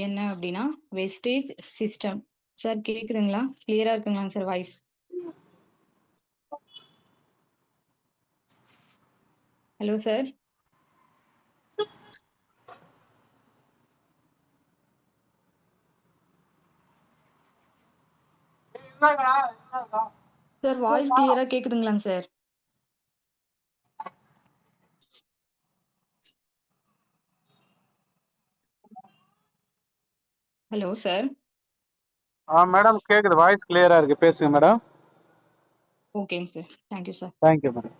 என்ன அப்படின்னா wastage system. Sir கேக்குதுங்களா? கிளியரா இருக்குங்களா sir voice? Hello sir. Sir voice கிளியரா கேக்குதுங்களாங்க சார்? Hello sir. மேடம் கேக்குது, வாய்ஸ் கிளியரா இருக்கு, பேசுங்க மேடம். ஓகேங்க sir, thank you sir. Thank you madam.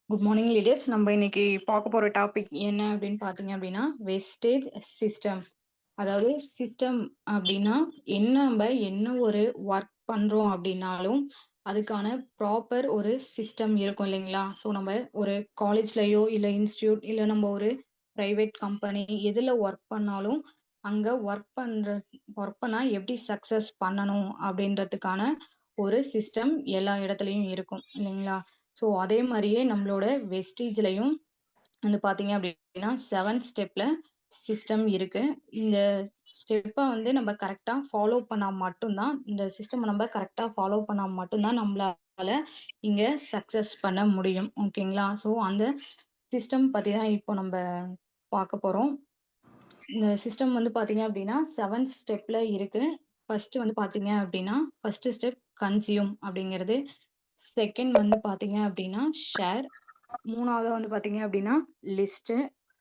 Good morning leaders. நம்ம இன்னைக்கு பார்க்க போற டாபிக் என்ன அப்படின்னு பாத்தீங்க அப்படின்னா வெஸ்டேஜ் சிஸ்டம். அதாவது சிஸ்டம் அப்படின்னா நம்ம என்ன ஒரு ஒர்க் பண்றோம் அப்படின்னாலும் அதுக்கான ப்ராப்பர் ஒரு சிஸ்டம் இருக்கும் இல்லைங்களா? ஸோ நம்ம ஒரு காலேஜ்லயோ இல்லை இன்ஸ்டியூட் இல்லை நம்ம ஒரு ப்ரைவேட் கம்பெனி எதுல ஒர்க் பண்ணாலும் அங்க ஒர்க் பண்ணா எப்படி சக்சஸ் பண்ணணும் அப்படின்றதுக்கான ஒரு சிஸ்டம் எல்லா இடத்துலயும் இருக்கும் இல்லைங்களா? ஸோ அதே மாதிரியே நம்மளோட வெஸ்டேஜ்லயும் வந்து பாத்தீங்க அப்படின்னா 7 ஸ்டெப்ல சிஸ்டம் இருக்கு. இந்த ஸ்டெப்பை வந்து நம்ம கரெக்டா ஃபாலோ பண்ணா மட்டும்தான், இந்த சிஸ்டம் நம்ம கரெக்டா ஃபாலோ பண்ணா மட்டும்தான் நம்மளால இங்க சக்சஸ் பண்ண முடியும். ஓகேங்களா? ஸோ அந்த சிஸ்டம் பத்தி தான் இப்போ நம்ம பார்க்க போறோம். இந்த சிஸ்டம் வந்து பாத்தீங்க அப்படின்னா 7 ஸ்டெப்ல இருக்கு. ஃபர்ஸ்ட் வந்து பாத்தீங்க அப்படின்னா ஃபர்ஸ்ட் ஸ்டெப் கன்சியூம் அப்படிங்கிறது. செகண்ட் வந்து பாத்தீங்க அப்படின்னா ஷேர். மூணாவது வந்து பாத்தீங்க அப்படின்னா லிஸ்ட்.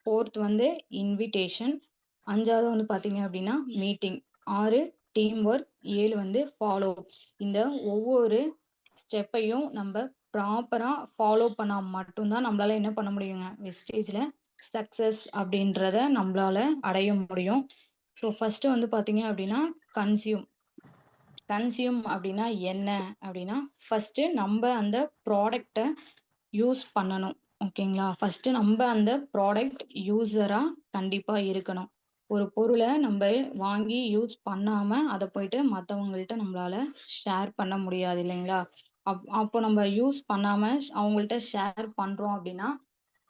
ஃபோர்த் வந்து இன்விடேஷன். அஞ்சாவது வந்து பாத்தீங்க அப்படின்னா மீட்டிங். 6 team work. 7 வந்து ஃபாலோ. இந்த ஒவ்வொரு ஸ்டெப்பையும் நம்ம ப்ராப்பரா ஃபாலோ பண்ணா மட்டும்தான் நம்மளால என்ன பண்ண முடியுங்க, வெஸ்டேஜ்ல சக்சஸ் அப்படின்றத நம்மளால அடைய முடியும். ஸோ ஃபர்ஸ்ட் வந்து பாத்தீங்க அப்படின்னா கன்சியூம். கன்சியூம் அப்படின்னா என்ன அப்படின்னா ஃபர்ஸ்ட் நம்ம அந்த ப்ராடக்டை யூஸ் பண்ணணும். ஓகேங்களா? ஃபர்ஸ்ட் நம்ம அந்த ப்ராடக்ட் யூசரா கண்டிப்பா இருக்கணும். ஒரு பொருளை நம்ம வாங்கி யூஸ் பண்ணாம அதை போயிட்டு மற்றவங்கள்ட்ட நம்மளால ஷேர் பண்ண முடியாது இல்லைங்களா? அப்போ நம்ம யூஸ் பண்ணாம அவங்கள்ட்ட ஷேர் பண்றோம் அப்படின்னா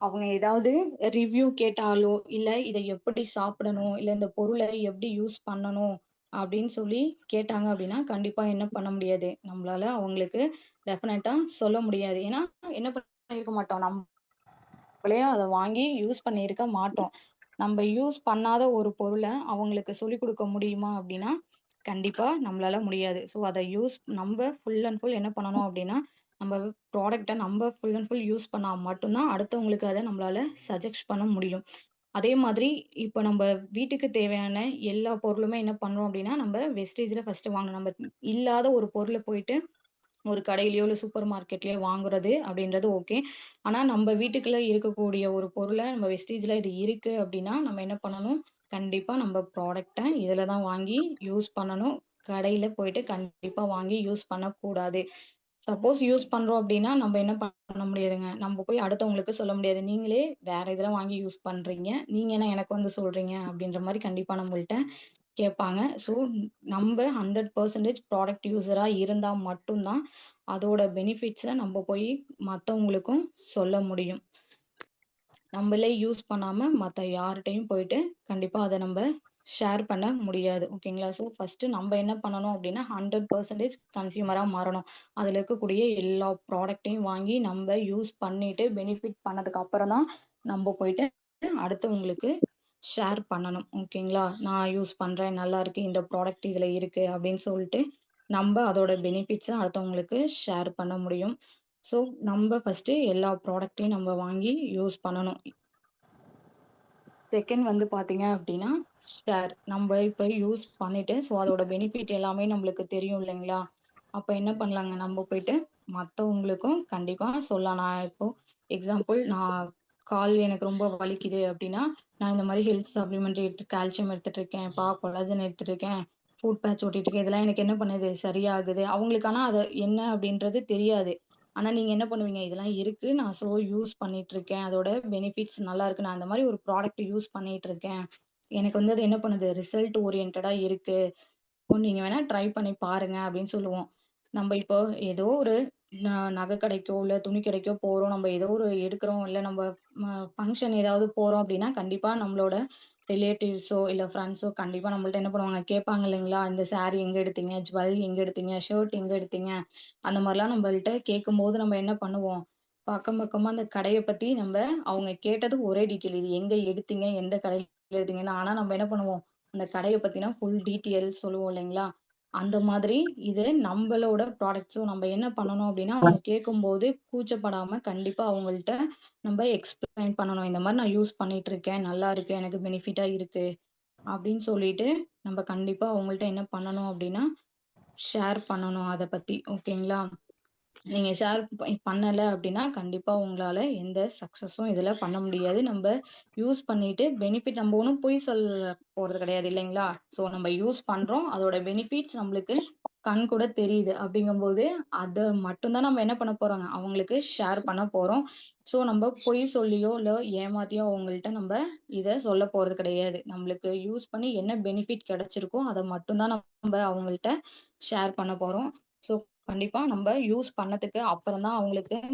அவங்க ஏதாவது ரிவ்யூ கேட்டாலோ இல்ல இதை எப்படி சாப்பிடணும் இல்ல இந்த பொருளை எப்படி யூஸ் பண்ணணும் அப்படின்னு சொல்லி கேட்டாங்க அப்படின்னா கண்டிப்பா என்ன பண்ண முடியாது, நம்மளால அவங்களுக்கு டெஃபினட்டா சொல்ல முடியாது. ஏன்னா என்ன பண்ணிருக்க மாட்டோம், நம்மளே அதை வாங்கி யூஸ் பண்ணியிருக்க மாட்டோம். நம்ம யூஸ் பண்ணாத ஒரு பொருளை அவங்களுக்கு சொல்லி கொடுக்க முடியுமா அப்படின்னா கண்டிப்பா நம்மளால முடியாது. ஸோ அதை நம்ம ஃபுல் அண்ட் ஃபுல் என்ன பண்ணணும் அப்படின்னா நம்ம ப்ராடக்டை நம்ம ஃபுல் அண்ட் ஃபுல் யூஸ் பண்ணா மட்டும்தான் அடுத்தவங்களுக்கு அதை நம்மளால சஜெஸ்ட் பண்ண முடியும். அதே மாதிரி இப்போ நம்ம வீட்டுக்கு தேவையான எல்லா பொருளுமே என்ன பண்றோம் அப்படின்னா நம்ம வெஸ்டேஜ்ல ஃபர்ஸ்ட் வாங்கணும். நம்ம இல்லாத ஒரு பொருளை போயிட்டு ஒரு கடையிலயோ இல்லை சூப்பர் மார்க்கெட்லயோ வாங்குறது அப்படின்றது ஓகே. ஆனா நம்ம வீட்டுக்குள்ள இருக்கக்கூடிய ஒரு பொருளை நம்ம வெஸ்டேஜ்ல இது இருக்கு அப்படின்னா நம்ம என்ன பண்ணணும், கண்டிப்பா நம்ம ப்ராடக்டை இதுல தான் வாங்கி யூஸ் பண்ணணும். கடையில போயிட்டு கண்டிப்பா வாங்கி யூஸ் பண்ணக்கூடாது. சப்போஸ் யூஸ் பண்றோம் அப்படின்னா நம்ம என்ன பண்ண முடியாதுங்க, நம்ம போய் அடுத்தவங்களுக்கு சொல்ல முடியாது, நீங்களே வேற இதெல்லாம் வாங்கி யூஸ் பண்றீங்க, நீங்க என்ன எனக்கு வந்து சொல்றீங்க அப்படின்ற மாதிரி கண்டிப்பா நம்மள்ட்ட கேட்பாங்க. ஸோ நம்ம 100% ப்ராடக்ட் யூஸரா இருந்தா மட்டும்தான் அதோட பெனிஃபிட்ஸை நம்ம போய் மற்றவங்களுக்கும் சொல்ல முடியும். நம்மளே யூஸ் பண்ணாம மற்ற யார்கிட்டையும் போயிட்டு கண்டிப்பா அதை நம்ம ஷேர் பண்ண முடியாது. ஓகேங்களா? ஸோ ஃபர்ஸ்ட் நம்ம என்ன பண்ணணும் அப்படின்னா 100% கன்சியூமரா மாறணும். அதுல இருக்கக்கூடிய எல்லா ப்ராடக்டையும் வாங்கி நம்ம யூஸ் பண்ணிட்டு பெனிஃபிட் பண்ணதுக்கு அப்புறம் தான் நம்ம போயிட்டு அடுத்தவங்களுக்கு ஷேர் பண்ணணும். ஓகேங்களா? நான் யூஸ் பண்றேன், நல்லா இருக்கு, இந்த ப்ராடக்ட் இதுல இருக்கு அப்படின்னு சொல்லிட்டு நம்ம அதோட பெனிஃபிட்ஸை அடுத்தவங்களுக்கு ஷேர் பண்ண முடியும். ஸோ நம்ம ஃபர்ஸ்ட் எல்லா ப்ராடக்ட்டையும் நம்ம வாங்கி யூஸ் பண்ணணும். செகண்ட் வந்து பாத்தீங்க அப்படின்னா ஷேர். நம்ம இப்ப யூஸ் பண்ணிட்டு ஸோ அதோட பெனிஃபிட் எல்லாமே நம்மளுக்கு தெரியும் இல்லைங்களா? அப்ப என்ன பண்ணலாங்க, நம்ம போயிட்டு மற்றவங்களுக்கும் கண்டிப்பா சொல்லலாம். நான் இப்போ எக்ஸாம்பிள், நான் கால் எனக்கு ரொம்ப வலிக்குது அப்படின்னா நான் இந்த மாதிரி ஹெல்த் சப்ளிமெண்ட் கால்சியம் எடுத்துட்டு இருக்கேன், கொலாஜன் எடுத்துட்டு இருக்கேன், ஃபுட் பேட்ச் ஓட்டிட்டு இருக்கேன், இதெல்லாம் எனக்கு என்ன பண்ணுது, சரியாகுது. அவங்களுக்கு ஆனா அது என்ன அப்படின்றது தெரியாது. ஆனா நீங்க என்ன பண்ணுவீங்க, இதெல்லாம் இருக்கு, நான் யூஸ் பண்ணிட்டு இருக்கேன், அதோட பெனிஃபிட்ஸ் நல்லா இருக்கு, நான் அந்த மாதிரி ஒரு ப்ராடக்ட் யூஸ் பண்ணிட்டு இருக்கேன், எனக்கு வந்து அது என்ன பண்ணுது, ரிசல்ட் ஓரியன்டா இருக்கு, நீங்க வேணா ட்ரை பண்ணி பாருங்க அப்படின்னு சொல்லுவோம். நம்ம இப்போ ஏதோ ஒரு நகை கடைக்கோ, இல்ல துணி கடைக்கோ போறோம். நம்ம ஏதோ ஒரு எடுக்கிறோம், இல்ல நம்ம ஃபங்ஷன் ஏதாவது போறோம் அப்படின்னா, கண்டிப்பா நம்மளோட ரிலேட்டிவ்ஸோ, இல்ல ஃப்ரெண்ட்ஸோ கண்டிப்பா நம்மள்ட்ட என்ன பண்ணுவாங்க, கேட்பாங்க இல்லைங்களா? இந்த சாரி எங்க எடுத்தீங்க? ஜுவல் எங்க எடுத்தீங்க? ஷர்ட் எங்க எடுத்தீங்க? அந்த மாரிலாம் நம்மள்ட்ட கேட்கும்போது நம்ம என்ன பண்ணுவோம், பக்கம் பக்கமா அந்த கடைய பத்தி அவங்க கேட்டது ஒரே டீட்டெயில். இது எங்க எடுத்தீங்க? எந்த கடையில எடுத்தீங்கன்னு. ஆனா நம்ம என்ன பண்ணுவோம், அந்த கடைய பத்தின ஃபுல் டீட்டெயில் சொல்லுவோம் இல்லைங்களா? அந்த மாதிரி இது நம்பளோட ப்ராடக்ட்ஸும் நம்ம என்ன பண்ணணும் அப்படின்னா, அவங்க கேட்கும்போது கூச்சப்படாம கண்டிப்பா அவங்கள்ட்ட நம்ம எக்ஸ்பிளைன் பண்ணணும். இந்த மாரி நான் யூஸ் பண்ணிட்டு இருக்கேன். நல்லா இருக்கு. எனக்கு பெனிஃபிட்டா இருக்கு. அப்படின்னு சொல்லிட்டு நம்ம கண்டிப்பா அவங்கள்ட்ட என்ன பண்ணணும் அப்படின்னா, ஷேர் பண்ணணும் அத பத்தி. ஓகேங்களா? நீங்க ஷேர் பண்ணல அப்படின்னா, கண்டிப்பா உங்களால எந்த சக்சஸும் இதுல பண்ண முடியாது. நம்ப யூஸ் பண்ணிட்டு பெனிஃபிட் நம்ம ஒண்ணும் பொய் சொல்ல போறது கிடையாது இல்லைங்களா? ஸோ நம்ம யூஸ் பண்றோம். அதோட பெனிஃபிட்ஸ் நம்மளுக்கு கண்கூட தெரியுது. அப்படிங்கும்போது, அத மட்டும் தான் நம்ம என்ன பண்ண போறோங்க, அவங்களுக்கு ஷேர் பண்ண போறோம். ஸோ நம்ம பொய் சொல்லியோ, இல்ல ஏமாத்தியோ அவங்கள்ட்ட இத சொல்ல போறது கிடையாது. நம்மளுக்கு யூஸ் பண்ணி என்ன பெனிஃபிட் கிடைச்சிருக்கோ, அத மட்டும் தான் அவங்கள்ட்ட ஷேர் பண்ண போறோம். ஸோ கண்டிப்பா நம்ம யூஸ் பண்ணதுக்கு அப்புறம் தான்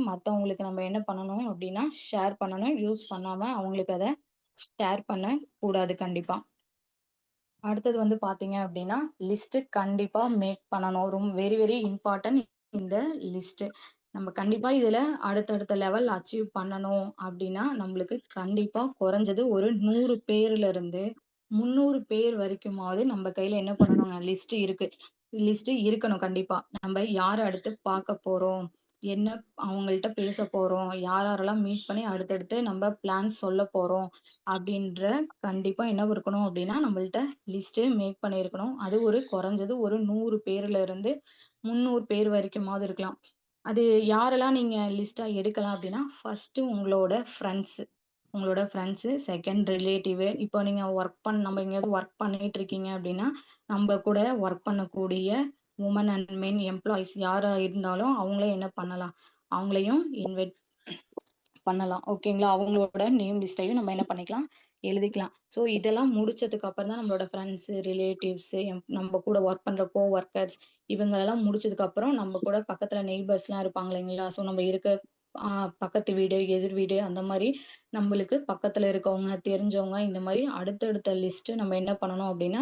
மத்தவங்களுக்கு நம்ம என்ன பண்ணணும் அப்படின்னா, ஷேர் பண்ணணும். யூஸ் பண்ணாம அவங்களுக்கு அத ஷேர் பண்ண கூடாது கண்டிப்பா. அடுத்தது பாத்தீங்க அப்படின்னா, லிஸ்ட் கண்டிப்பா மேக் பண்ணணும். வெரி வெரி இம்பார்ட்டன்ட் இந்த லிஸ்ட். நம்ம கண்டிப்பா இதுல அடுத்தடுத்த லெவல் அச்சீவ் பண்ணணும் அப்படின்னா, நம்மளுக்கு கண்டிப்பா குறைஞ்சது ஒரு 100 பேர்ல இருந்து 300 பேர் வரைக்குமாவது நம்ம கையில என்ன பண்ணணுங்க, லிஸ்ட் இருக்கணும் கண்டிப்பா. நம்ம யார அடுத்து பார்க்க போறோம், என்ன அவங்கள்ட்ட பேச போறோம், யார் யாரெல்லாம் மீட் பண்ணி அடுத்தடுத்து நம்ம பிளான் சொல்ல போறோம் அப்படின்ற கண்டிப்பா என்ன இருக்கணும் அப்படின்னா, நம்மள்ட்ட லிஸ்ட் மேக் பண்ணியிருக்கணும். அது குறைஞ்சது ஒரு 100 பேர்ல இருந்து 300 பேர் வரைக்குமாவது இருக்கலாம். அது யாரெல்லாம் நீங்க லிஸ்ட்டா எடுக்கலாம் அப்படின்னா, ஃபர்ஸ்ட் உங்களோட ஃப்ரெண்ட்ஸ், செகண்ட் ரிலேட்டிவ். இப்போ நீங்க நம்ம எங்கேயாவது ஒர்க் பண்ணிட்டு இருக்கீங்க அப்படின்னா, நம்ம கூட ஒர்க் பண்ணக்கூடிய வுமன் அண்ட் மென் எம்ப்ளாயீஸ் யாரா இருந்தாலும் அவங்களே என்ன பண்ணலாம், அவங்களையும் இன்வைட் பண்ணலாம். ஓகேங்களா? அவங்களோட நேம் லிஸ்ட்டையும் நம்ம என்ன பண்ணிக்கலாம், எழுதிக்கலாம். ஸோ இதெல்லாம் முடிச்சதுக்கு அப்புறம் தான் நம்மளோட ஃப்ரெண்ட்ஸ், ரிலேட்டிவ்ஸ், நம்ம கூட ஒர்க் பண்ற ஒர்க்கர்ஸ் இவங்களெல்லாம் முடிச்சதுக்கு அப்புறம் நம்ம கூட பக்கத்துல நெய்பர்ஸ்லாம் இருப்பாங்க இல்லைங்களா? ஸோ நம்ம இருக்க பக்கத்து வீடு, எதிர் வீடு அந்த மாரி நம்மளுக்கு பக்கத்துல இருக்கவங்க, தெரிஞ்சவங்க இந்த மாரி அடுத்தடுத்த லிஸ்ட் நம்ம என்ன பண்ணணும் அப்படின்னா,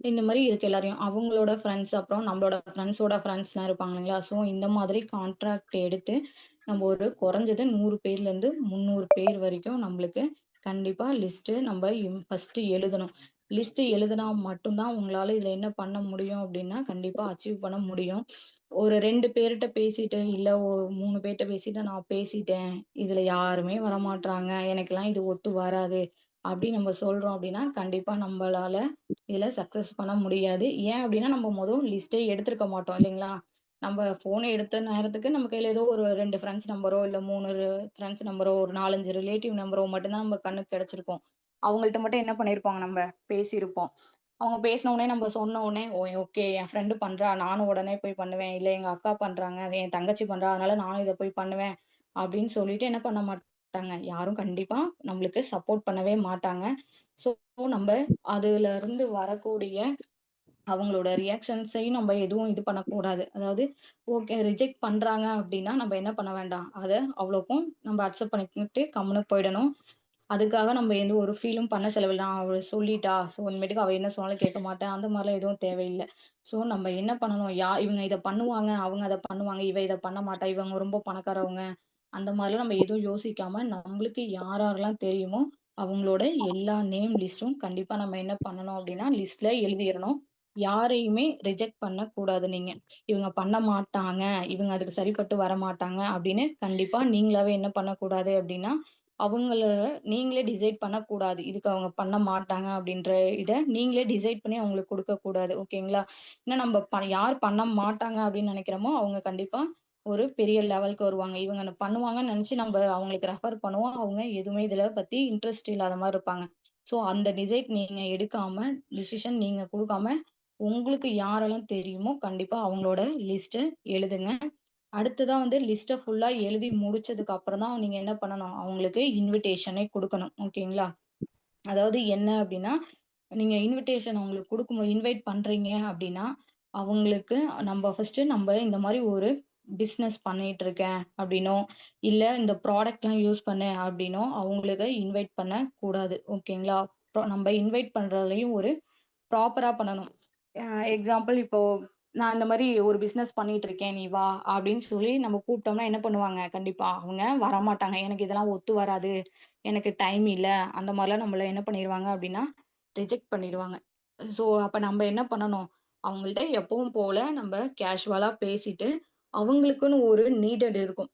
இந்த மாரி இருக்க எல்லாரையும் அவங்களோட ஃப்ரெண்ட்ஸ், அப்புறம் நம்மளோட ஃப்ரெண்ட்ஸோட ஃப்ரெண்ட்ஸ்லாம் இருப்பாங்க இல்லைங்களா? ஸோ இந்த மாதிரி கான்ட்ராக்ட் எடுத்து நம்ம குறைஞ்சது 100 பேர்ல இருந்து 300 பேர் வரைக்கும் நம்மளுக்கு கண்டிப்பா லிஸ்ட் நம்ம ஃபர்ஸ்ட் எழுதணும். லிஸ்ட் எழுதுனா மட்டும் தான் உங்களால இதுல என்ன பண்ண முடியும் அப்படின்னா, கண்டிப்பா அச்சீவ் பண்ண முடியும். ஒரு 2 பேர்ட்ட பேசிட்டு, இல்ல 3 பேர்ட்ட பேசிட்டு நான் பேசிட்டேன். இதுல யாருமே வரமாட்றாங்க. எனக்கெல்லாம் இது ஒத்து வராது. அப்படின்னு நம்ம சொல்றோம் அப்படின்னா, கண்டிப்பா நம்மளால இதுல சக்சஸ் பண்ண முடியாது. ஏன் அப்படின்னா, நம்ம லிஸ்ட்டே எடுத்திருக்க மாட்டோம் இல்லைங்களா? நம்ம ஃபோன் எடுத்த நேரத்துக்கு நம்ம கையில ஏதோ ஒரு 2 ஃப்ரெண்ட்ஸ் நம்பரோ, இல்ல 3 ஃப்ரெண்ட்ஸ் நம்பரோ, ஒரு 4, 5 ரிலேட்டிவ் நம்பரோ மட்டும் தான் நம்ம கண்ணுக்கு கிடைச்சிருக்கும். அவங்கள்ட்ட மட்டும் என்ன பண்ணியிருப்போம் நம்ம பேசியிருப்போம். அவங்க பேசின உடனே நம்ம சொன்ன உடனே, "ஓ! ஓகே என் ஃப்ரெண்ட் பண்றா, நானும் உடனே போய் பண்ணுவேன். இல்ல எங்க அக்கா பண்றாங்க, அது என் தங்கச்சி பண்றா, அதனால நானும் இத போய் பண்ணுவேன்." அப்படின்னு சொல்லிட்டு என்ன பண்ண மாட்டாங்க. யாரும் கண்டிப்பா நம்மளுக்கு சப்போர்ட் பண்ணவே மாட்டாங்க. ஸோ நம்ம அதுல இருந்து வரக்கூடிய அவங்களோட ரியாக்ஷன்ஸையும் நம்ம எதுவும் இது பண்ணக்கூடாது. அதாவது ஓகே ரிஜெக்ட் பண்றாங்க அப்படின்னா, நம்ம என்ன பண்ண வேண்டாம். அத அவ்வளோக்கும் நம்ம அக்செப்ட் பண்ணிக்கிட்டு கம்முனு போயிடணும். அதுக்காக நம்ம எந்த ஒரு ஃபீலும் பண்ண செலவில்ல. அவ சொல்லிட்டா, ஸோ இனிமேட்டுக்கு அவ என்ன சொன்னாலும் கேட்க மாட்டேன். அந்த மாரிலாம் எதுவும் தேவையில்ல. ஸோ நம்ம என்ன பண்ணணும், இவங்க இத பண்ணுவாங்க, அவங்க அத பண்ணுவாங்க, இவ இத பண்ண மாட்டா, இவங்க ரொம்ப பணக்காரவங்க. அந்த மாரிலாம் நம்ம எதுவும் யோசிக்காம, நம்மளுக்கு யார் யாரெல்லாம் தெரியுமோ, அவங்களோட எல்லா நேம் லிஸ்ட்டும் கண்டிப்பா நம்ம என்ன பண்ணணும் அப்படின்னா, லிஸ்ட்ல எழுதிறணும். யாரையுமே ரிஜெக்ட் பண்ணக்கூடாது நீங்க. இவங்க பண்ண மாட்டாங்க, இவங்க அதுக்கு சரிப்பட்டு வரமாட்டாங்க அப்படின்னு கண்டிப்பா நீங்களாவே என்ன பண்ணக்கூடாது அப்படின்னா, அவங்கள நீங்களே டிசைட் பண்ணக்கூடாது. இதுக்கு அவங்க பண்ண மாட்டாங்க அப்படின்ற இத நீங்களே டிசைட் பண்ணி அவங்களுக்கு குடுக்கக்கூடாது. ஓகேங்களா? ஏன்னா நம்ம யார் பண்ண மாட்டாங்க அப்படின்னு நெனைக்கிறோமோ, அவங்க கண்டிப்பா ஒரு பெரிய லெவலுக்கு வருவாங்க. இவங்க பண்ணுவாங்கன்னு நெனச்சு நம்ம அவங்களுக்கு ரெஃபர் பண்ணுவோம். அவங்க எதுவுமே இதுல பத்தி இன்ட்ரெஸ்ட் இல்லாத மாரி இருப்பாங்க. ஸோ அந்த டிசைட் நீங்க எடுக்காம, டிசிஷன் நீங்க குடுக்காம, உங்களுக்கு யாரெல்லாம் தெரியுமோ கண்டிப்பா அவங்களோட லிஸ்ட்ட எழுதுங்க. அடுத்ததா லிஸ்ட்ட ஃபுல்லா எழுதி முடிச்சதுக்கு அப்புறம் தான் நீங்க என்ன பண்ணணும், அவங்களுக்கு இன்விடேஷனே குடுக்கணும். ஓகேங்களா? அதாவது என்ன அப்டின்னா, நீங்க இன்விடேஷன் அவங்களுக்கு இன்வைட் பண்றீங்க அப்டின்னா, அவங்களுக்கு ஃபர்ஸ்ட்டு இந்த மாரி ஒரு பிசினஸ் பண்ணிட்டு இருக்கேன் அப்படின்னோ, இல்ல இந்த ப்ராடக்ட்லாம் யூஸ் பண்ணேன் அப்படின்னோ அவங்களுக்கு இன்வைட் பண்ண கூடாது. ஓகேங்களா? நம்ம இன்வைட் பண்றதுலயும் ஒரு ப்ராப்பரா பண்ணணும். எக்ஸாம்பிள் இப்போ நான் இந்த மாரி ஒரு பிசினஸ் பண்ணிட்டு இருக்கேன். நீ வா அப்படின்னு சொல்லி நம்ம கூப்பிட்டோம்னா என்ன பண்ணுவாங்க? கண்டிப்பா அவங்க வரமாட்டாங்க. எனக்கு இதெல்லாம் ஒத்து வராது. எனக்கு டைம் இல்ல. அந்த மாரிலாம் நம்மள என்ன பண்ணிருவாங்க அப்படின்னா, ரிஜெக்ட் பண்ணிருவாங்க. ஸோ அப்ப நம்ம என்ன பண்ணணும்? அவங்கள்ட்ட எப்பவும் போல நம்ம கேஷுவலா பேசிட்டு, அவங்களுக்குன்னு ஒரு நீடட் இருக்கும்.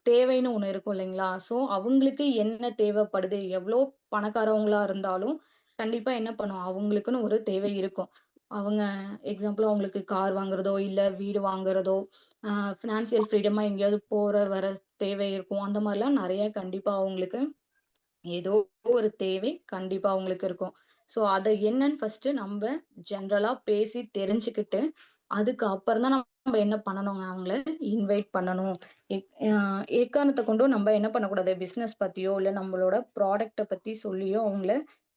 தேவைன்னு ஒண்ணு இருக்கும் இல்லைங்களா? ஸோ அவங்களுக்கு என்ன தேவைப்படுது? எவ்ளோ பணக்காரவங்களா இருந்தாலும், கண்டிப்பா என்ன பண்ணும்? அவங்களுக்குன்னு ஒரு தேவை இருக்கும். அவங்க எக்ஸாம்பிள் அவங்களுக்கு கார் வாங்குறதோ, இல்ல வீடு வாங்குறதோ, அ ஃபினான்சியல் ஃப்ரீடமா எங்கேயாவது போற, வர தேவை இருக்கும். அந்த மாரிலாம் நெறைய கண்டிப்பா அவங்களுக்கு ஏதோ ஒரு தேவை கண்டிப்பா அவங்களுக்கு இருக்கும். ஸோ அத என்னன்னு ஃபர்ஸ்ட்டு நம்ப ஜெனரலா பேசி தெரிஞ்சுக்கிட்டு, அதுக்கு அப்புறம் தான் நம்ம என்ன பண்ணணுங்க, அவங்கள இன்வைட் பண்ணணும். எக்காரணத்த கொண்டும் நம்ம என்ன பண்ணக்கூடாது, பிசினஸ் பத்தியோ, இல்ல நம்மளோட ப்ராடக்ட்ட பத்தி சொல்லியோ அவங்கள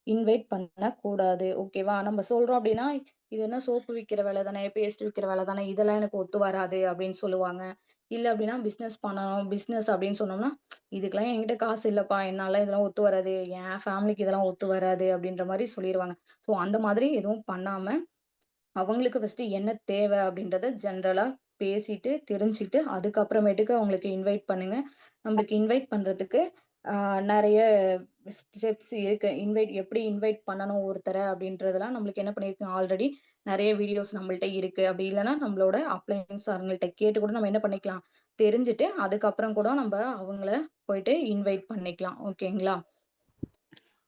இன்வைட் பண்ணக்கூடாது. ஓகேவா? நம்ம சொல்றோம் அப்டின்னா, "இது என்ன சோப்பு விக்கிற வேல தானே, பேஸ்ட் விக்கிற வேல தானே, இதெல்லாம் எனக்கு ஒத்து வராது" அப்டின்னு சொல்லுவாங்க. இல்ல அப்டின்னா, பிசினஸ் பண்ணணும், பிசினஸ் அப்டின்னு சொன்னோம்னா, "இதுக்கெல்லாம் என்கிட்ட காசு இல்லப்பா, என்னால இதெல்லாம் ஒத்து வராது. என் ஃபேமிலிக்கு இதெல்லாம் ஒத்து வராது" அப்டின்ற மாரி சொல்லிருவாங்க. ஸோ அந்த மாதிரி எதுவும் பண்ணாம, அவங்களுக்கு ஃபர்ஸ்ட்டு என்ன தேவ அப்டின்றத ஜெனரலா பேசிட்டு, தெரிஞ்சுட்டு, அதுக்கப்புறமேட்டுக்கு அவங்களுக்கு இன்வைட் பண்ணுங்க. நம்மளுக்கு இன்வைட் பண்றதுக்கு ஆ நெறைய ஸ்டெப்ஸ் இருக்கு. எப்படி இன்வைட் பண்ணணும் ஒருத்தர அப்டின்றதெல்லாம் நம்மளுக்கு என்ன பண்ணியிருக்கோம் ஆல்ரெடி நெறைய வீடியோஸ் நம்மள்ட்ட இருக்கு. அப்டி இல்லன்னா நம்மளோட அப்ளையன்ஸ் அவங்கள்ட்ட கேட்டு கூட நம்ம என்ன பண்ணிக்கலாம், தெரிஞ்சுட்டு அதுக்கப்புறம் கூட நம்ப அவங்கள போயிட்டு இன்வைட் பண்ணிக்கலாம். ஓகேங்களா?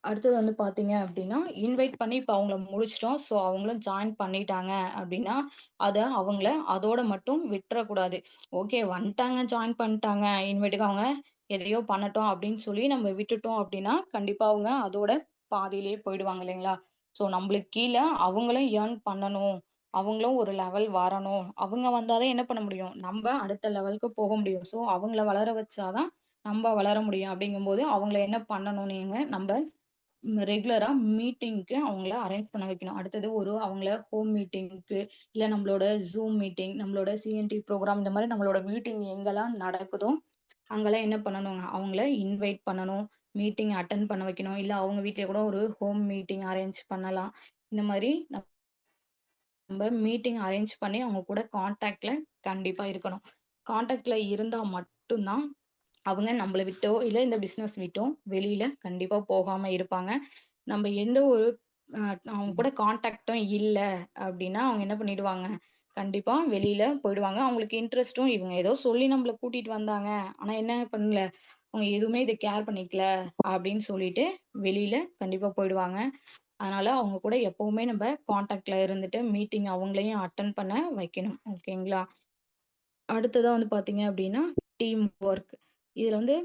அடுத்தது வந்து பார்த்தீங்க அப்டின்னா, இன்வைட் பண்ணி இப்ப அவங்கள முடிச்சுட்டோம். ஸோ அவங்களும் ஜாயின் பண்ணிட்டாங்க அப்டின்னா, அத அவங்கள அதோட மட்டும் விட்டுறக்கூடாது. ஓகே வந்துட்டாங்க, ஜாயின் பண்ணிட்டாங்க. இனிமேட்டுக்கு அவங்க எதையோ பண்ணட்டும் அப்டின்னு சொல்லி நம்ம விட்டுட்டோம் அப்டின்னா, கண்டிப்பா அவங்க அதோட பாதியிலேயே போயிடுவாங்க இல்லைங்களா? ஸோ நம்மளுக்கு கீழ அவங்களும் ஏர்ன் பண்ணணும். அவங்களும் ஒரு லெவல் வரணும். அவங்க வந்தா தான் என்ன பண்ண முடியும்? நம்ப அடுத்த லெவலுக்கு போக முடியும். ஸோ அவங்கள வளர வச்சா தான் நம்ப வளர முடியும். அப்டிங்கும்போது அவங்கள என்ன பண்ணணும் நீங்க நம்ப ரெகுலரா மீட்டிங்க்கு அவங்கள அரேஞ்ச் பண்ண வைக்கணும். அடுத்தது அவங்கள ஹோம் மீட்டிங்க்கு, இல்ல நம்மளோட ஜூம் மீட்டிங், நம்மளோட சிஎன்டி ப்ரோகிராம் இந்த மாரி நம்மளோட மீட்டிங் எங்கெல்லாம் நடக்குதோ, அங்கெல்லாம் என்ன பண்ணணுங்க, அவங்கள இன்வைட் பண்ணணும். மீட்டிங் அட்டெண்ட் பண்ண வைக்கணும். இல்ல அவங்க வீட்லயே கூட ஒரு ஹோம் மீட்டிங் அரேஞ்ச் பண்ணலாம். இந்த மாரி நம்ம மீட்டிங் அரேஞ்ச் பண்ணி அவங்க கூட கான்டாக்ட்ல கண்டிப்பா இருக்கணும். கான்டாக்ட்ல இருந்தா மட்டும் தான் அவங்க நம்மள விட்டோ, இல்ல இந்த பிசினஸ் விட்டோ வெளியில கண்டிப்பா போகாம இருப்பாங்க. நம்ம எந்த ஒரு அ அவங்க கூட கான்டாக்டும் இல்ல அப்டின்னா, அவங்க என்ன பண்ணிடுவாங்க, கண்டிப்பா வெளியில போயிடுவாங்க. அவங்களுக்கு இன்ட்ரெஸ்ட்டும் இவங்க ஏதோ சொல்லி நம்மள கூட்டிட்டு வந்தாங்க. ஆனா என்ன பண்ணல, அவங்க எதுவுமே இத கேர் பண்ணிக்கல அப்டின்னு சொல்லிட்டு வெளியில கண்டிப்பா போயிடுவாங்க. அதனால அவங்க கூட எப்பவுமே நம்ம கான்டாக்ட்ல இருந்துட்டு மீட்டிங் அவங்களையும் அட்டெண்ட் பண்ண வைக்கணும். ஓகேங்களா? அடுத்ததா வந்து பார்த்தீங்க அப்டின்னா, டீம் ஒர்க். இதுல வந்து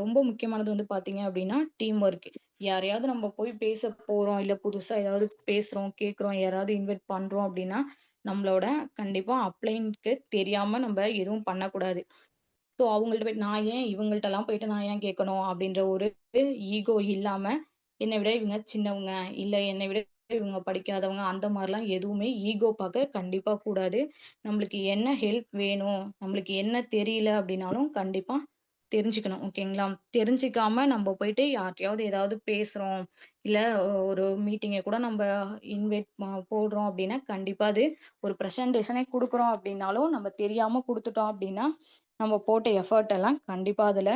ரொம்ப முக்கியமானது வந்து பார்த்தீங்க அப்டின்னா, டீம் ஒர்க். யாரையாவது நம்ம போய் பேச போறோம், இல்ல புதுசா ஏதாவது பேசுறோம், கேட்கிறோம், யாராவது இன்வைட் பண்றோம் அப்டின்னா, நம்மளோட கண்டிப்பா அப்ளைன்க்கு தெரியாம நம்ப எதுவும் பண்ணக்கூடாது. ஸோ அவங்கள்ட்ட போய் நான் ஏன் இவங்கள்ட்டலாம் போயிட்டு நான் ஏன் கேட்கணும்? அப்படின்ற ஒரு ஈகோ இல்லாம, என்னை விட இவங்க சின்னவங்க, இல்ல என்னை விட இவங்க படிக்காதவங்க, அந்த மாரிலாம் எதுவுமே ஈகோ பார்க்க கண்டிப்பா கூடாது. நம்மளுக்கு என்ன ஹெல்ப் வேணும்? நம்மளுக்கு என்ன தெரியல அப்படின்னாலும் கண்டிப்பா தெரிஞ்சுக்கணும். ஓகேங்களா? தெரிஞ்சுக்காம நம்ம போயிட்டு யார்ட்டயாவது ஏதாவது பேசுறோம், இல்ல ஒரு மீட்டிங்க கூட நம்ப இன்வைட் போடுறோம் அப்படின்னா, கண்டிப்பா அது ஒரு பிரசன்டேஷனே குடுக்குறோம் அப்படின்னாலும், நம்ம தெரியாம குடுத்துட்டோம் அப்படின்னா, நம்ம போட்ட எஃபோர்ட் எல்லாம் கண்டிப்பா அதுல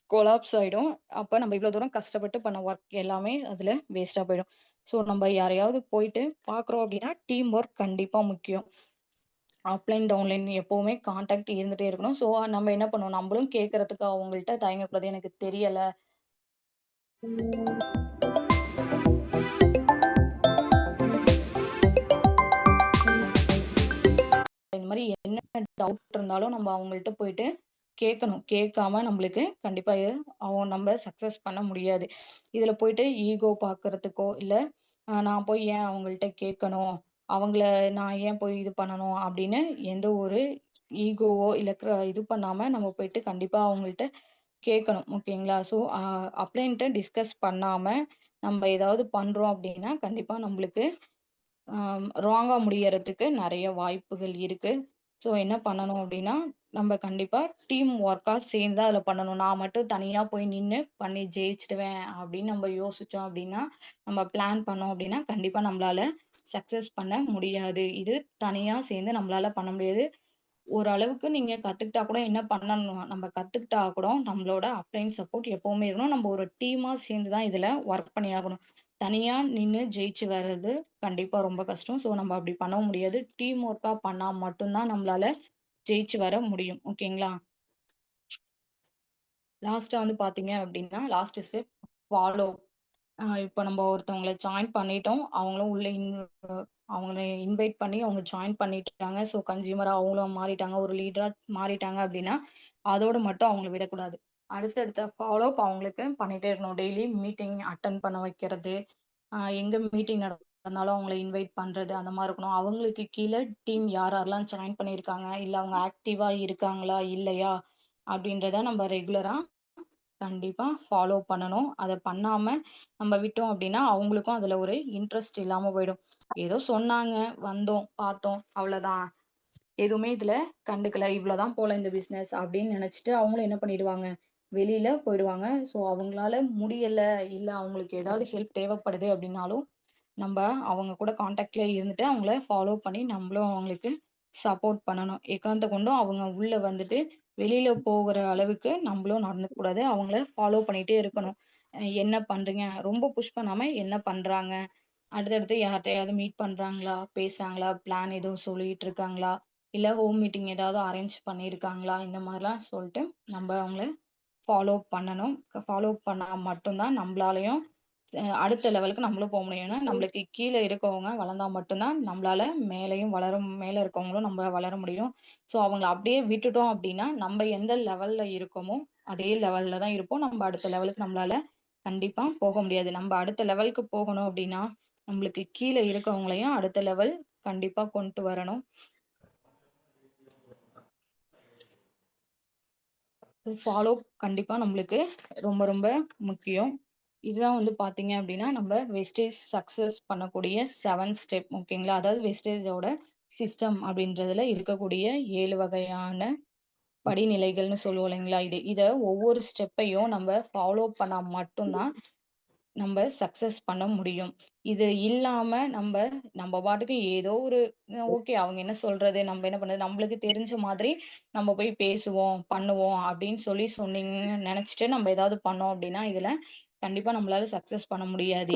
கொலாப்ஸ் ஆயிடும். அப்ப நம்ம இவ்வளவு தூரம் கஷ்டப்பட்டு பண்ண ஒர்க் எல்லாமே அதுல வேஸ்ட்டா போயிடும். ஸோ நம்ம யாரையாவது போயிட்டு பார்க்குறோம் அப்படின்னா, டீம் ஒர்க் கண்டிப்பா முக்கியம். ஆஃப்லைன், டவுன்லைன் எப்பவுமே கான்டாக்ட் இருந்துட்டே இருக்கணும். ஸோ நம்ம என்ன பண்ணுவோம், நம்மளும் கேட்கறதுக்கு அவங்கள்ட்ட தயங்கக்கூடாது. எனக்கு தெரியல. இந்த மாரி என்ன டவுட் இருந்தாலும் நம்ம அவங்கள்ட்ட போயிட்டு கேட்கணும். கேட்காம நம்மளுக்கு கண்டிப்பா நம்ம சக்சஸ் பண்ண முடியாது. இதுல போயிட்டு ஈகோ பார்க்கறதுக்கோ, இல்ல நான் போய் ஏன் அவங்கள்ட்ட கேட்கணும்? அவங்கள நான் ஏன் போய் இது பண்ணணும்? அப்படின்னு எந்த ஒரு ஈகோவோ இல்ல இது பண்ணாம நம்ம போயிட்டு கண்டிப்பா அவங்கள்ட்ட கேட்கணும். ஓகேங்களா? ஸோ அப்ளைன்ட்ட டிஸ்கஸ் பண்ணாம நம்ம ஏதாவது பண்றோம் அப்படின்னா, கண்டிப்பா நம்மளுக்கு ராங்கா முடியறதுக்கு நெறைய வாய்ப்புகள் இருக்கு. ஸோ என்ன பண்ணணும் அப்படின்னா, நம்ம கண்டிப்பா டீம் ஒர்க்கா சேர்ந்து அதுல பண்ணணும். நான் மட்டும் தனியா போய் நின்னு பண்ணி ஜெயிச்சுடுவேன் அப்படின்னு நம்ம யோசிச்சோம் அப்படின்னா, நம்ம பிளான் பண்ணோம் அப்படின்னா, கண்டிப்பா நம்மளால சக்சஸ் பண்ண முடியாது. இது தனியா சேர்ந்து நம்மளால பண்ண முடியாது. ஓரளவுக்கு நீங்க கத்துக்கிட்டா கூட என்ன பண்ணணும், நம்ம கத்துக்கிட்டா கூட நம்மளோட அப்ளைன் சப்போர்ட் எப்பவுமே இருக்கணும். நம்ம ஒரு டீமா சேர்ந்து தான் இதுல ஒர்க் பண்ணி ஆகணும். தனியா நின்னு ஜெயிச்சு வர்றது கண்டிப்பா ரொம்ப கஷ்டம். ஸோ நம்ம அப்படி பண்ண முடியாது. டீம் ஒர்க்கா பண்ணா மட்டும் தான் நம்மளால ஜெயிச்சு வர முடியும். ஓகேங்களா? லாஸ்ட்டா வந்து பார்த்தீங்க அப்படின்னா, லாஸ்ட் ஸ்டெப் ஃபாலோ. இப்ப நம்ம ஒருத்தவங்கள ஜாயின் பண்ணிட்டோம். அவங்களும் உள்ள அவங்கள இன்வைட் பண்ணி அவங்க ஜாயின் பண்ணிட்டாங்க. ஸோ கன்சியூமரா அவங்களும் மாறிட்டாங்க. ஒரு லீடரா மாறிட்டாங்க அப்படின்னா, அதோட மட்டும் அவங்கள விடக்கூடாது. அடுத்தடுத்த ஃபாலோ அப் அவங்களுக்கு பண்ணிட்டே இருக்கணும். டெய்லி மீட்டிங் அட்டெண்ட் பண்ண வைக்கிறது. எங்க மீட்டிங் நடந்தாலும் அவங்கள இன்வைட் பண்றது அந்த மாரி இருக்கணும். அவங்களுக்கு கீழ டீம் யார் யாரெல்லாம் ஜாயின் பண்ணியிருக்காங்க, இல்ல அவங்க ஆக்டிவா இருக்காங்களா, இல்லையா அப்படின்றத நம்ம ரெகுலரா கண்டிப்பா ஃபாலோ பண்ணணும். அத பண்ணாம நம்ம விட்டோம் அப்டின்னா, அவங்களுக்கும் அதுல ஒரு இன்ட்ரெஸ்ட் இல்லாம போயிடும். ஏதோ சொன்னாங்க, வந்தோம், பார்த்தோம், அவ்வளதான். எதுவுமே இதுல கண்டுக்கல. இவ்வளவுதான் போல இந்த பிசினஸ் அப்படின்னு நினைச்சிட்டு அவங்களும் என்ன பண்ணிடுவாங்க, வெளியில போயிடுவாங்க. ஸோ அவங்களால முடியல, இல்ல அவங்களுக்கு ஏதாவது ஹெல்ப் தேவைப்படுது அப்படின்னாலும், நம்ப அவங்க கூட கான்டாக்ட்ல இருந்துட்டு அவங்கள ஃபாலோ பண்ணி நம்மளும் அவங்களுக்கு சப்போர்ட் பண்ணணும். எக்காரணத்த கொண்டும் அவங்க உள்ள வந்துட்டு வெளியில போகுற அளவுக்கு நம்மளும் நடந்துக்க கூடாது. அவங்கள ஃபாலோ பண்ணிட்டே இருக்கணும். என்ன பண்றீங்க? ரொம்ப புஷ் பண்ணாம என்ன பண்றாங்க? அடுத்தடுத்து யார்ட்டயாவது மீட் பண்றாங்களா? பேசுறாங்களா? பிளான் எதுவும் சொல்லிட்டு இருக்காங்களா? இல்ல ஹோம் மீட்டிங் ஏதாவது அரேஞ்ச் பண்ணியிருக்காங்களா? இந்த மாரிலாம் சொல்ட்டு நம்ப அவங்கள ஃபாலோ பண்ணணும். ஃபாலோ பண்ணா மட்டும் தான் நம்பளாலயும் அடுத்த லெவலுக்கு நம்மளும் போ முடியும். ஏன்னா, நம்மளுக்கு கீழ இருக்கவங்க வளர்ந்தா மட்டும் தான் நம்மளால மேலயும் மேல இருக்கவங்களும் நம்ம வளர முடியும். ஸோ அவங்கள அப்படியே விட்டுட்டோம் அப்படின்னா, நம்ம எந்த லெவல்ல இருக்கோமோ, அதே லெவல்ல தான் இருப்போம். நம்ம அடுத்த லெவலுக்கு நம்மளால கண்டிப்பா போக முடியாது. நம்ம அடுத்த லெவலுக்கு போகணும் அப்படின்னா, நம்மளுக்கு கீழ இருக்கவங்களையும் அடுத்த லெவல் கண்டிப்பா கொண்டு வரணும். ஃபாலோ கண்டிப்பா நம்மளுக்கு ரொம்ப ரொம்ப முக்கியம். இதுதான் வந்து பார்த்தீங்க அப்டின்னா, நம்ம வெஸ்டேஜ் சக்சஸ் பண்ணக்கூடிய 7 ஸ்டெப் ஓகேங்களா? அதாவது வெஸ்டேஜோட சிஸ்டம் அப்டின்றதுல இருக்கக்கூடிய 7 வகையான படிநிலைகள்னு சொல்லுவோம் இல்லைங்களா? இத ஒவ்வொரு ஸ்டெப்பையும் நம்ம ஃபாலோ பண்ணா மட்டும் தான் நம்ப சக்சஸ் பண்ண முடியும். இது இல்லாம நம்ப பாட்டுக்கு ஏதோ ஒரு ஓகே அவங்க என்ன சொல்றது? நம்ம என்ன பண்றது? நம்மளுக்கு தெரிஞ்ச மாதிரி நம்ம போய் பேசுவோம், பண்ணுவோம் அப்படின்னு சொன்னீங்கன்னு நெனச்சுட்டு நம்ம ஏதாவது பண்ணோம் அப்படின்னா, இதுல கண்டிப்பா நம்மளால சக்சஸ் பண்ண முடியாது.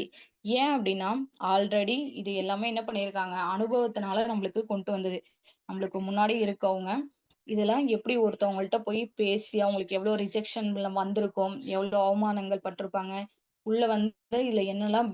ஏன் அப்படின்னா, ஆல்ரெடி இது எல்லாமே என்ன பண்ணியிருக்காங்க? அனுபவத்தினால நம்மளுக்கு கொண்டு வந்தது. நம்மளுக்கு முன்னாடி இருக்கவங்க இதெல்லாம் எப்படி ஒருத்தவங்கள்ட்ட போய் பேசி அவங்களுக்கு எவ்வளோ ரிஜெக்ஷன்ல வந்திருக்கும், எவ்வளோ அவமானங்கள் பட்டிருப்பாங்க. உள்ள வந்து இதுல என்னெல்லாம்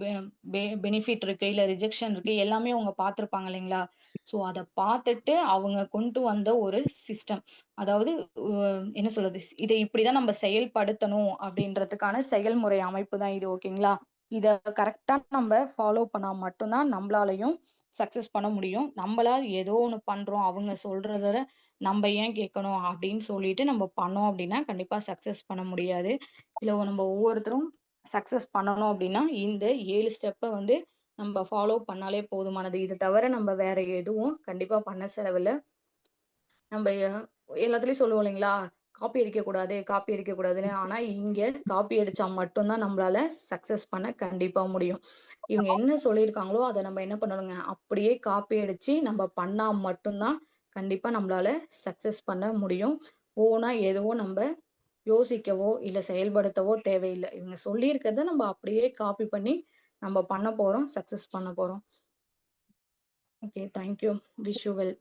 பெனிஃபிட் இருக்கு, இல்ல ரிஜெக்ஷன் இருக்கு எல்லாமே அவங்க பார்த்திருப்பாங்க இல்லைங்களா? ஸோ அத பார்த்துட்டு அவங்க கொண்டு வந்த ஒரு சிஸ்டம். அதாவது உ என்ன சொல்றது? இத இப்படிதான் நம்ம செயல்படுத்தணும் அப்படின்றதுக்கான செயல்முறை அமைப்பு தான் இது ஓகேங்களா? இத கரெக்ட்டா நம்ம ஃபாலோ பண்ணா மட்டும் தான் நம்பளாலயும் சக்சஸ் பண்ண முடியும். நம்மளா ஏதோ ஒண்ணு பண்றோம், அவங்க சொல்றத நம்ம ஏன் கேட்கணும் அப்படின்னு சொல்லிட்டு நம்ம பண்ணோம் அப்படின்னா, கண்டிப்பா சக்சஸ் பண்ண முடியாது. இதுல நம்ம ஒவ்வொருத்தரும் சக்சஸ் பண்ணணும் அப்படின்னா, இந்த 7 ஸ்டெப்ப வந்து நம்ம ஃபாலோ பண்ணாலே போதுமானது. இது தவிர நம்ம வேற எதுவும் கண்டிப்பா பண்ண செலவில்ல. நம்ம எல்லாத்துலயும் சொல்லுவோம் இல்லைங்களா? காப்பி அடிக்கக்கூடாது, காப்பி அடிக்கக்கூடாதுன்னு. ஆனா இங்க காப்பி அடிச்சா மட்டும் தான் நம்மளால சக்சஸ் பண்ண கண்டிப்பா முடியும். இவங்க என்ன சொல்லியிருக்காங்களோ, அத நம்ம என்ன பண்ணணுங்க, அப்படியே காப்பி அடிச்சு நம்ம பண்ணா மட்டும் தான் கண்டிப்பா நம்மளால சக்சஸ் பண்ண முடியும். ஓனா எதுவும் நம்ப யோசிக்கவோ, இல்ல செயல்படுத்தவோ தேவையில்ல. இவங்க சொல்லியிருக்கிறத நம்ம அப்படியே காப்பி பண்ணி நம்ம பண்ண போறோம். சக்சஸ் பண்ண போறோம். Okay. Thank you. Wish you well.